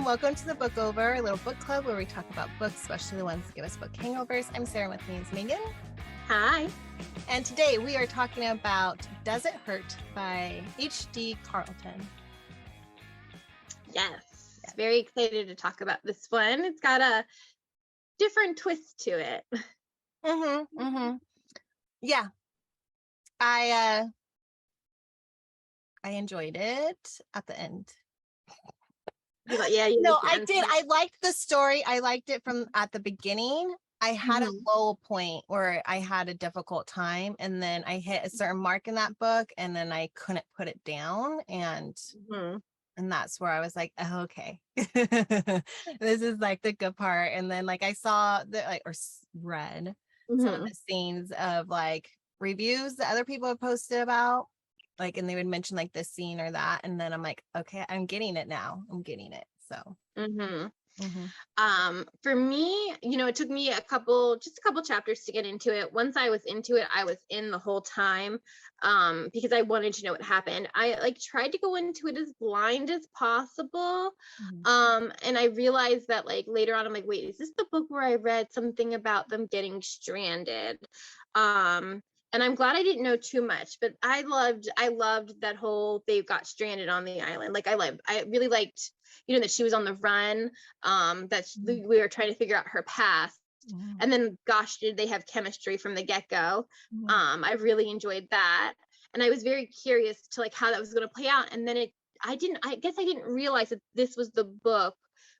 Welcome to the Book Over, a little book club where we talk about books, especially the ones that give us book hangovers. I'm Sarah, with me is Megan. Hi. And today we are talking about Does It Hurt by H.D. Carlton. Yes. Very excited to talk about this one. It's got a different twist to it. Yeah. I enjoyed it at the end. Yeah, no, I did. I liked the story. I liked it from at the beginning. I had a low point where I had a difficult time, and then I hit a certain mark in that book, and then I couldn't put it down, and that's where I was like, oh, okay, this is like the good part. And then like I saw read some of the scenes of like reviews that other people have posted about, like, and they would mention like this scene or that, and then I'm like, okay, I'm getting it now. I'm getting it. So for me, it took me a couple chapters to get into it. Once I was into it, I was in the whole time, because I wanted to know what happened. I tried to go into it as blind as possible. And I realized that like later on, I'm like, wait, is this the book where I read something about them getting stranded? And I'm glad I didn't know too much, but I loved that whole they got stranded on the island. Like I really liked, that she was on the run, that we were trying to figure out her past. And then, gosh, did they have chemistry from the get-go. I really enjoyed that. And I was very curious to like how that was going to play out. And then I guess I didn't realize that this was the book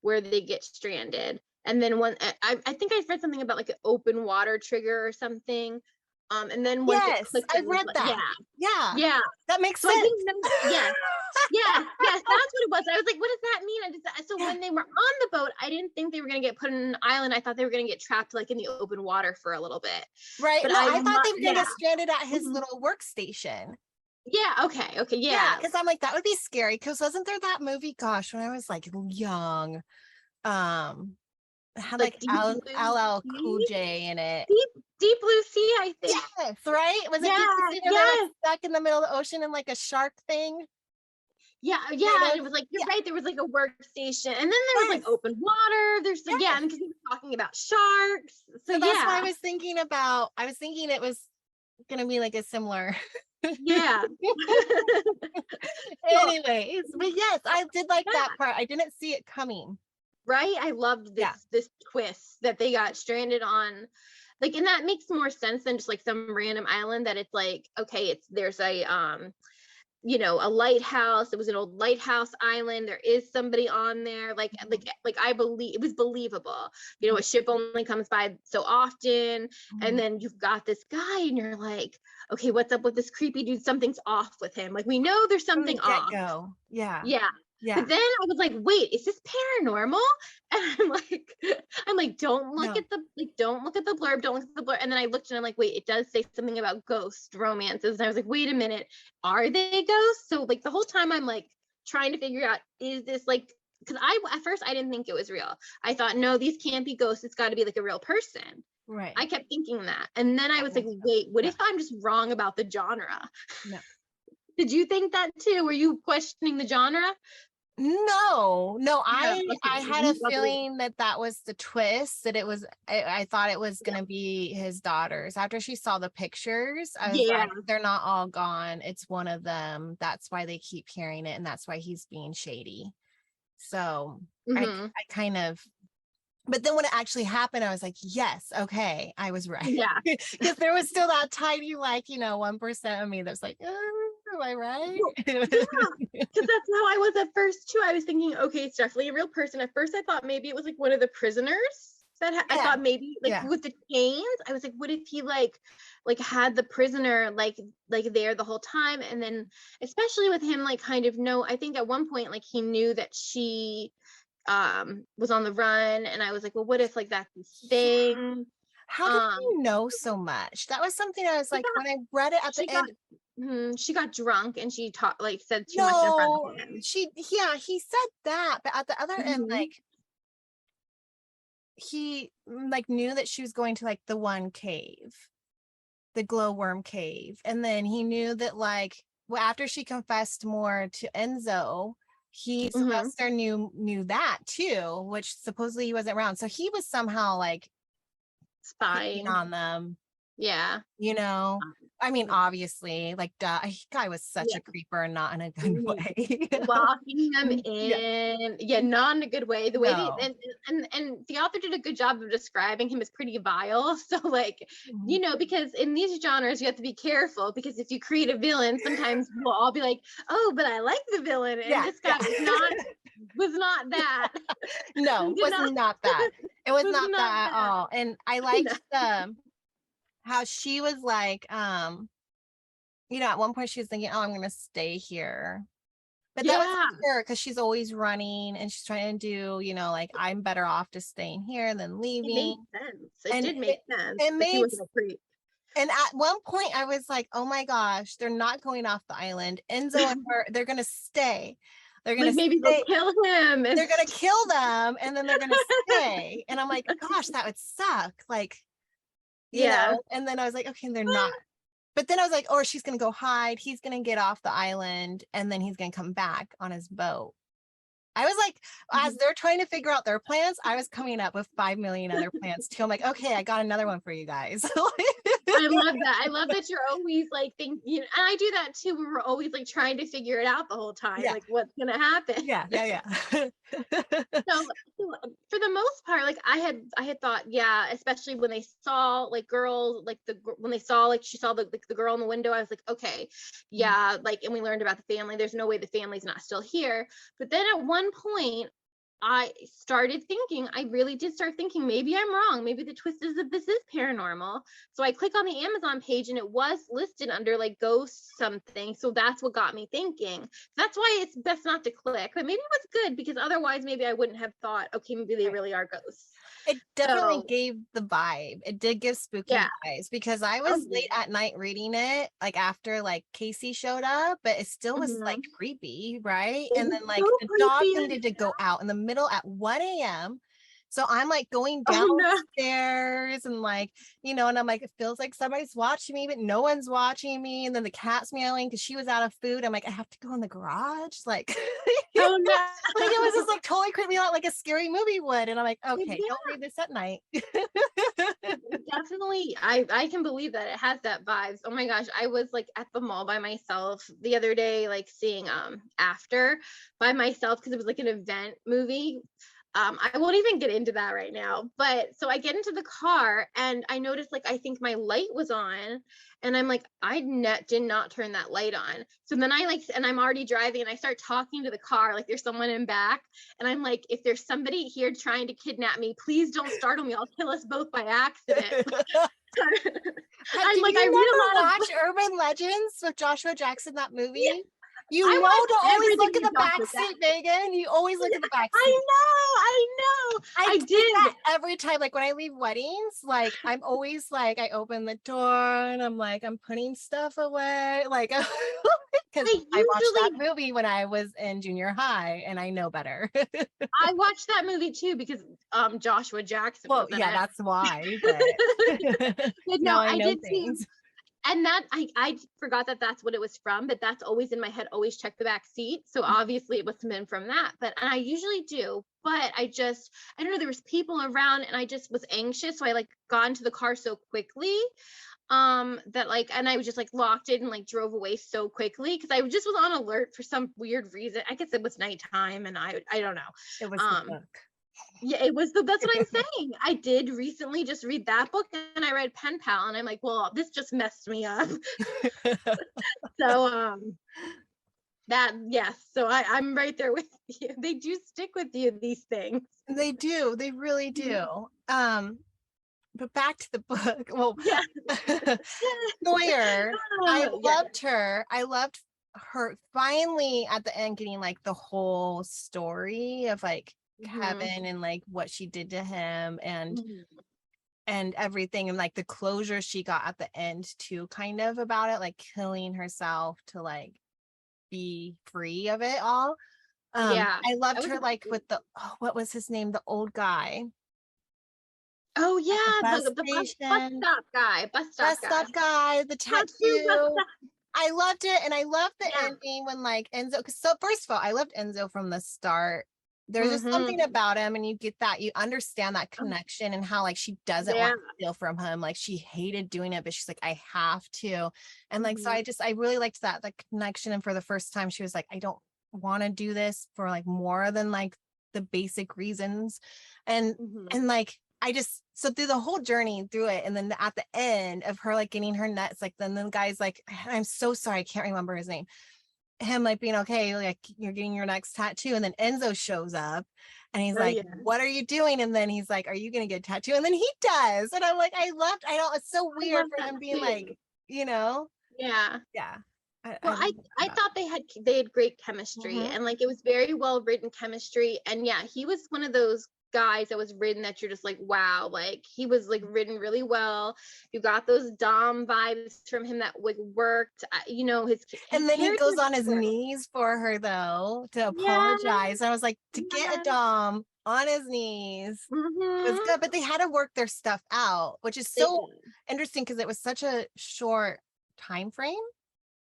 where they get stranded. And then I think I read something about like an open water trigger or something. And then once it clicked, I read that. Yeah, that makes sense. I think yes, that's what it was. I was like, what does that mean? So when they were on the boat, I didn't think they were going to get put in an island. I thought they were going to get trapped like in the open water for a little bit. Right. But I thought they were going to get stranded at his little workstation. Yeah. Okay. Yeah. Because I'm like, that would be scary. Because wasn't there that movie? Gosh, when I was like young, it had like LL Cool J in it. Deep Blue Sea, I think. Yes, right? Was it Deep Blue Sea where they were stuck in the middle of the ocean in like a shark thing? Yeah. And it was like, you're right, there was like a workstation. And then there was like open water. There's because he was talking about sharks. So that's what I was thinking about. I was thinking it was gonna be like a similar anyways, but yes, I did like that part. I didn't see it coming. Right? I loved this twist that they got stranded on. Like, and that makes more sense than just like some random island that it's like, okay, there's a a lighthouse. It was an old lighthouse island. There is somebody on there. Like I believe it was believable. A ship only comes by so often, and then you've got this guy, and you're like, okay, what's up with this creepy dude? Something's off with him. Like we know there's something off. Yeah. But then I was like, wait, is this paranormal? And I'm like, don't look at the blurb, don't look at the blurb. And then I looked and I'm like, wait, it does say something about ghost romances. And I was like, wait a minute, are they ghosts? So like the whole time I'm like trying to figure out, is this like, because at first I didn't think it was real. I thought, no, these can't be ghosts. It's got to be like a real person. Right. I kept thinking that. And then I was like, wait, what if I'm just wrong about the genre? No. Did you think that too? Were you questioning the genre? No, I had a feeling that was the twist, that it was, I thought it was going to be his daughters. After she saw the pictures, I was like, they're not all gone. It's one of them. That's why they keep hearing it. And that's why he's being shady. So I kind of, but then when it actually happened, I was like, yes, okay, I was right. Yeah. Because there was still that tiny, 1% of me that's like, am I right? Because that's how I was at first too. I was thinking, okay, it's definitely a real person. At first I thought maybe it was like one of the prisoners that I thought maybe with the chains. I was like, what if he like had the prisoner like there the whole time? And then especially with him like kind of I think at one point like he knew that she was on the run, and I was like, well, what if like that's his thing? How did you know so much? That was something I was like, when I read it at the end. She got drunk and she said too much in front of him. He said that, but at the other end, like he knew that she was going to like the one cave, the glowworm cave, and then he knew that after she confessed more to Enzo, Mhm. Sylvester knew that too, which supposedly he wasn't around. So he was somehow like creeping Spying. on them, Yeah. you know. Um, I mean, yeah. obviously, like guy was such Yeah. a creeper and not in a good Mhm. way. Locking them Yeah. in, yeah, not in a good way. The way they No. and the author did a good job of describing him as pretty vile. So like, Mhm. because in these genres you have to be careful because if you create a villain, sometimes we'll all be like, oh, but I like the villain, and Yeah, this yeah. guy was not that. No, Did was not not that. It was was not not that at that. all. And I No. liked the how she was like, at one point she was thinking, oh, I'm gonna stay here. But that was Yeah, her because she's always running and she's trying to do, like, I'm better off just staying here than it made leaving. sense. It And did make it sense it that she made wasn't a creep. and at one point I was like, oh my gosh, they're not going off the island. Enzo and her, they're gonna stay. They're gonna Like maybe they'll stay. kill him and They're gonna kill them and then they're gonna stay. And I'm like, gosh, that would suck. Like, yeah. and then I was like, okay, they're not. But then I was like, oh, she's gonna go hide. He's gonna get off the island and then he's gonna come back on his boat. I was like, as they're trying to figure out their plans, I was coming up with 5 million other plans too. I'm like, okay, I got another one for you guys. I love that. I love that you're always like thinking, and I do that too. When we're always like trying to figure it out the whole time, Yeah, like what's gonna happen. yeah, yeah, yeah. So for the most part, like I had thought, yeah, especially when they saw like girls, like when they saw like she saw the girl in the window, I was like, okay, yeah, like, and we learned about the family. There's no way the family's not still here. But then at one point, I started thinking, I really did start thinking, maybe I'm wrong. Maybe the twist is that this is paranormal. So I click on the Amazon page and it was listed under like ghost something. So that's what got me thinking. That's why it's best not to click. But maybe it was good because otherwise maybe I wouldn't have thought, okay, maybe they Right. really are ghosts. It definitely So gave the vibe. It did give yeah. spooky vibes because I Oh was late at night reading it, like after like Casey showed up, but it still was like mhm. creepy, right? It And was then like so the dog creepy. needed to go out in the middle at 1 a.m. So I'm like going Oh no. downstairs and like, and I'm like, it feels like somebody's watching me, but no one's watching me. And then the cat's meowing because she was out of food. I'm like, I have to go in the garage. Like, Oh like it was no. just like totally creeped me out like a scary movie would. And I'm like, okay, don't Yeah. read this at night. Definitely, I can believe that it has that vibes. Oh my gosh, I was like at the mall by myself the other day, like seeing After by myself because it was like an event movie. I won't even get into that right now, but so I get into the car and I noticed like I think my light was on, and I'm like did not turn that light on. So then I like and I'm already driving and I start talking to the car like there's someone in back, and I'm like, if there's somebody here trying to kidnap me, please don't startle me. I'll kill us both by accident. I'm Did like, I you read a never lot of watch Urban Legends with Joshua Jackson, that yeah, movie? I To watched always everything look in with the back Joshua seat, Jackson. Megan. You always look in the back seat. I know. I I do that did. every time. Like when I leave weddings, like I'm always like, I open the door and I'm like, I'm putting stuff away. Like, because I I watched that usually movie when I was in junior high and I know better. I watched that movie too because Joshua Jackson Well, was in yeah, it. that's why, but But no, now I I know did see, things. and that I forgot that that's what it was from, but that's always in my head. Always check the back seat. So obviously it must have been from that. But and I usually do, but I don't know. There was people around, and I just was anxious, so I like got into the car so quickly that like, and I was just like locked it and like drove away so quickly because I just was on alert for some weird reason. I guess it was nighttime, and I don't know. It was the Um, book. yeah, it was that's what I'm saying. I did recently just read that book and I read Pen Pal, and I'm like, well, this just messed me up. So that yes, so I'm right there with you. They do stick with you, these things. They do. They really Mhm. do. But back to the book. Well, Yeah. Sawyer, I Yeah. loved her. I loved her finally at the end getting like the whole story of like Mhm. Kevin and like what she did to him Mhm. and everything and like the closure she got at the end too, kind of about it, like killing herself to like be free of it all. Yeah. I That loved was her like with the what was his name? The old guy oh at the yeah, bus the bus station. stop guy, bus stop Bus guy. stop guy, the Tattoo bus tattoo. stop. I loved it, and I loved the Yeah. ending when like Enzo. So first of all, I loved Enzo from the start. There's just something Mm-hmm. about him, and you get that, you understand that connection and how like she doesn't want Yeah. to steal from him. Like she hated doing it, but she's like, I have to. And like, so Mm-hmm. I really liked that, the connection. And for the first time, she was like, I don't want to do this for like more than like the basic reasons. And Mm-hmm. like I just, so through the whole journey through it, and then at the end of her like getting her nuts, like then the guy's like, I'm so sorry, I can't remember his name. Him like being okay, like you're getting your next tattoo, and then Enzo shows up, and he's Oh like, yeah. "What are you doing?" And then he's like, "Are you gonna get a tattoo?" And then he does, and I'm like, I don't. It's so I weird love for that him being too. like, you know, Yeah. yeah. I Well, love I that. thought they had great chemistry, Mm-hmm. and like it was very well written chemistry. And yeah, he was one of those guys that was written that you're just like, wow, like he was like written really well. You got those Dom vibes from him that like worked. You know, his And then he character goes on just his worked. knees for her though to Yeah, apologize. I was like, to get a yeah. Dom on his knees was Mm-hmm. good, but they had to work their stuff out, which is They so did. interesting because it was such a short time frame.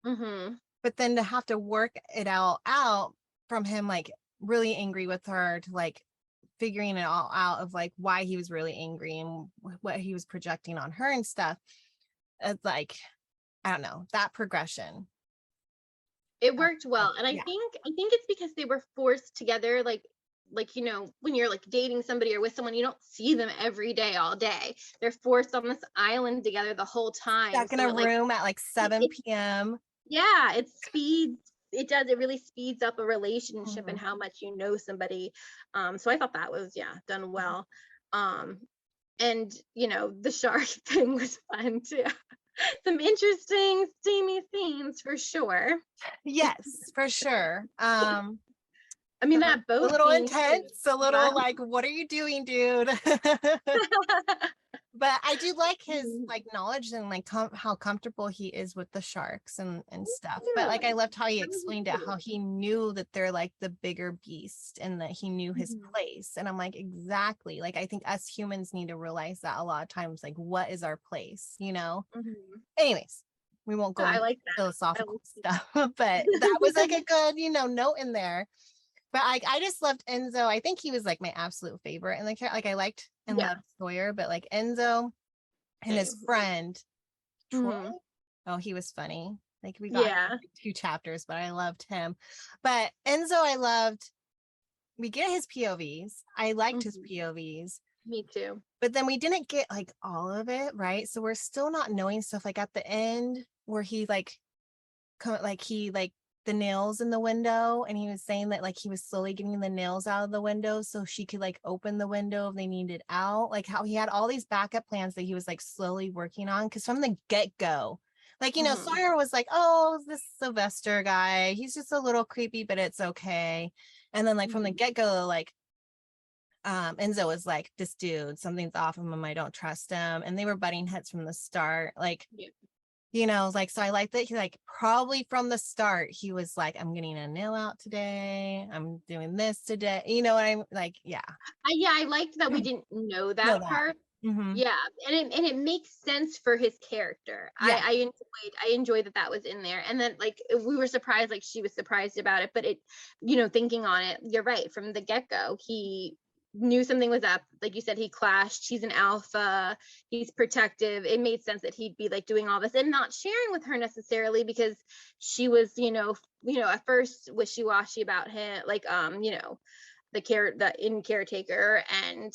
Mm-hmm. But then to have to work it all out from him, like really angry with her, to like figuring it all out of like why he was really angry and what he was projecting on her and stuff. It's like, I don't know, that progression. It uh, worked well, and yeah. I think it's because they were forced together, like you know, when you're like dating somebody or with someone, you don't see them every day all day. They're forced on this island together the whole time, Stuck in so a it like room at like it, 7 it p.m. yeah, it really speeds up a relationship and Mhm. how much you know somebody. So I thought that was, yeah, done well. Um and you know, the shark thing was fun too. Some interesting steamy scenes for sure. Yes, for sure. I mean, that A boat little scene too. intense, a little Wow. like, what are you doing, dude? But I do like his Mhm. like knowledge and like how comfortable he is with the sharks and stuff. But like I Yeah, loved how he that was explained it, how cool. he knew that they're like the bigger beast and that he knew his Mhm. place. And I'm like, exactly. Like I think us humans need to realize that a lot of times, like what is our place, you know? Mhm. Anyways, we won't No, go I into like that. I philosophical like stuff, but that was like a good, note in there. But I just loved Enzo. I think he was like my absolute favorite. And like I liked and yeah. loved Sawyer, but like Enzo and his Same. friend Troy. Mhm. Oh, he was funny. Like we got him in Yeah. like 2 chapters, but I loved him. But Enzo, I loved. We get his POVs. I liked his Mhm. POVs, Me too. but then we didn't get like all of it, right? So we're still not knowing stuff like at the end where he like he like the nails in the window, and he was saying that like he was slowly getting the nails out of the window so she could like open the window if they needed out, like how he had all these backup plans that he was like slowly working on, because from the get-go, like Mhm. Sawyer was like, oh, this Sylvester guy, he's just a little creepy but it's okay. And then like from the Mhm. get-go, like Enzo was like, this dude, something's off of him, I don't trust him, and they were butting heads from the start, like, Yeah. like, so I like that he like probably from the start, he was like, I'm getting a nail out today. I'm doing this today. You know what I'm like? Yeah. Yeah, I liked that we didn't know Know that that. part. Mm-hmm. Yeah, and it makes sense for his character. Yeah. I enjoyed that that was in there, and then like we were surprised, like she was surprised about it. But it, you know, thinking on it, you're right. From the get go, he knew something was up. Like you said, he clashed. He's an alpha. He's protective. It made sense that he'd be like doing all this and not sharing with her necessarily because she was, at first wishy washy about him, like the in caretaker, and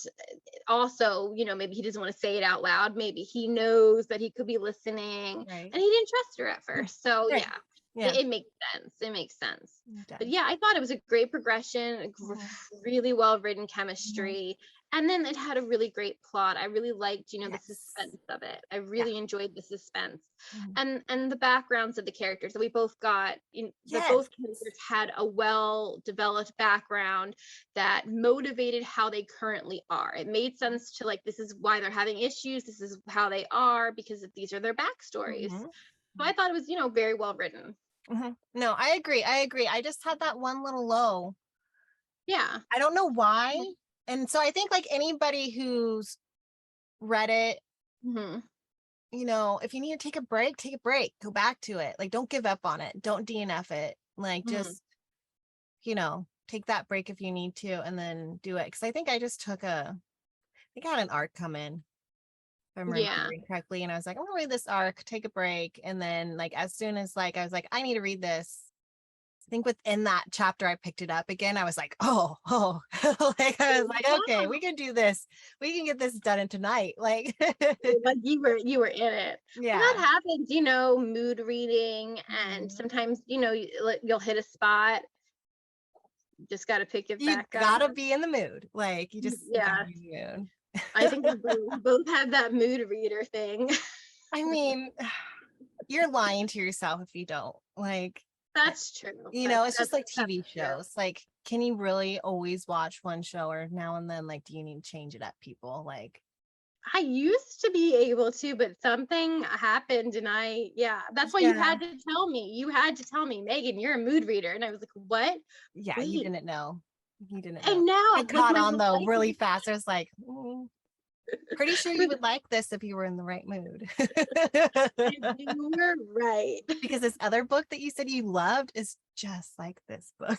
also, maybe he doesn't want to say it out loud. Maybe he knows that he could be listening Right. and he didn't trust her at first. So Right. yeah, Yeah. it makes sense. It makes sense. It But does. yeah, I thought it was a great progression, Mm-hmm. really well written Mm-hmm. chemistry. And then it had a really great plot. I really liked, the Yes. suspense of it. I Yeah. really enjoyed the suspense Mhm. and the backgrounds of the characters that we both got in, that Yes. both characters had a well developed background that motivated how they currently are. It made sense to like, this is why they're having issues, this is how they are because these are their backstories. Mm-hmm. So I thought it was, very well written. Mm-hmm. No, I agree. I agree. I just had that one little low. Yeah. I don't know why. And so I think like anybody who's read it, Hmm. if you need to take a break, go back to it. Like, don't give up on it. Don't DNF it. Like, just, take that break if you need to, and then do it. Cause I think I just I had an arc come in, if I'm remembering correctly. And I was like, I'm gonna read this arc, take a break. And then like, as soon as like, I was like, I need to read this. I think within that chapter, I picked it up again. I was like, oh, like, I was like, okay, we can do this. We can get this done in tonight. Like, like you were in it. Yeah. Well, that happens, mood reading. And sometimes, you'll hit a spot. You just got to pick it back up. You gotta be in the mood. Like, you just yeah. be in the mood. I think we both have that mood reader thing. I mean, you're lying to yourself if you don't. Like, that's true. It's just like TV shows. Like, can you really always watch one show, or now and then, like, do you need to change it up, people? Like, I used to be able to, but something happened, and that's why you had to tell me. You had to tell me, Megan, you're a mood reader. And I was like, what? Yeah, wait. You didn't know. You didn't know. And now I caught on though really fast. I was like, pretty sure you would like this if you were in the right mood. You were right. Because this other book that you said you loved is just like this book.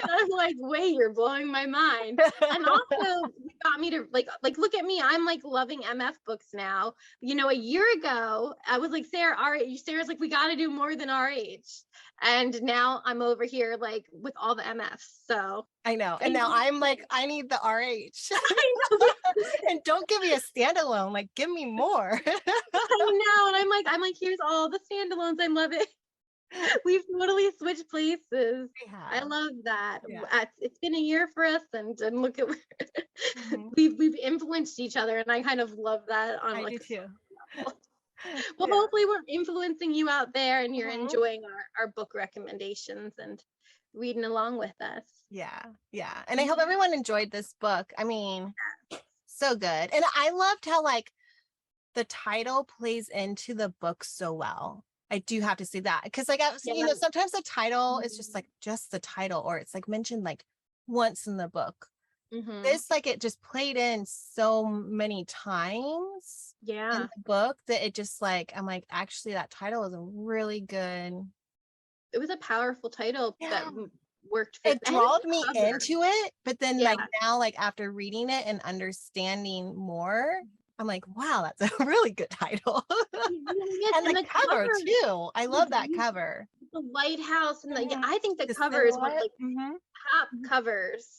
I'm like, wait, you're blowing my mind. And also, you got me to like look at me. I'm like loving MF books now. A year ago, I was like, Sarah's like, we got to do more than RH. And now I'm over here like with all the MFs. So I know. And now I'm like, I need the RH. I know. And don't give me a standalone. Like, give me more. I know. And I'm like, here's all the standalones. I love it. We've totally switched places. I love that. Yeah. It's been a year for us, and look at we've influenced each other, and I kind of love that. I do too. Well, hopefully we're influencing you out there, and you're enjoying our book recommendations and reading along with us. Yeah. And I hope everyone enjoyed this book. I mean, so good. And I loved how like the title plays into the book so well. I do have to say that, because like sometimes the title is just the title, or it's like mentioned like once in the book. This, like, it just played in so many times in the book that it just like, I'm like, actually that title is a really good. It was a powerful title that worked. It drawed me into it, but then like now, like after reading it and understanding more, I'm like, wow, that's a really good title. And the cover too. I love that cover. The lighthouse, and I think the cover is one of like top covers,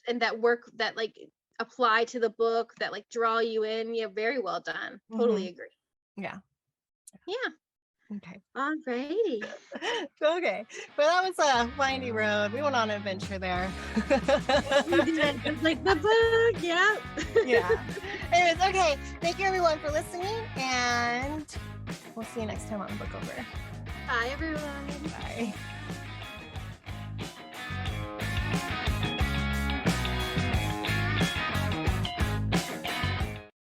and that work that like apply to the book, that like draw you in. Yeah, very well done. Totally agree. Yeah. Okay. Alrighty. Okay. Well, that was a windy road. We went on an adventure there. We did. Just like the book. Yeah. Anyways, okay. Thank you everyone for listening, and we'll see you next time on Book Over. Bye everyone. Bye.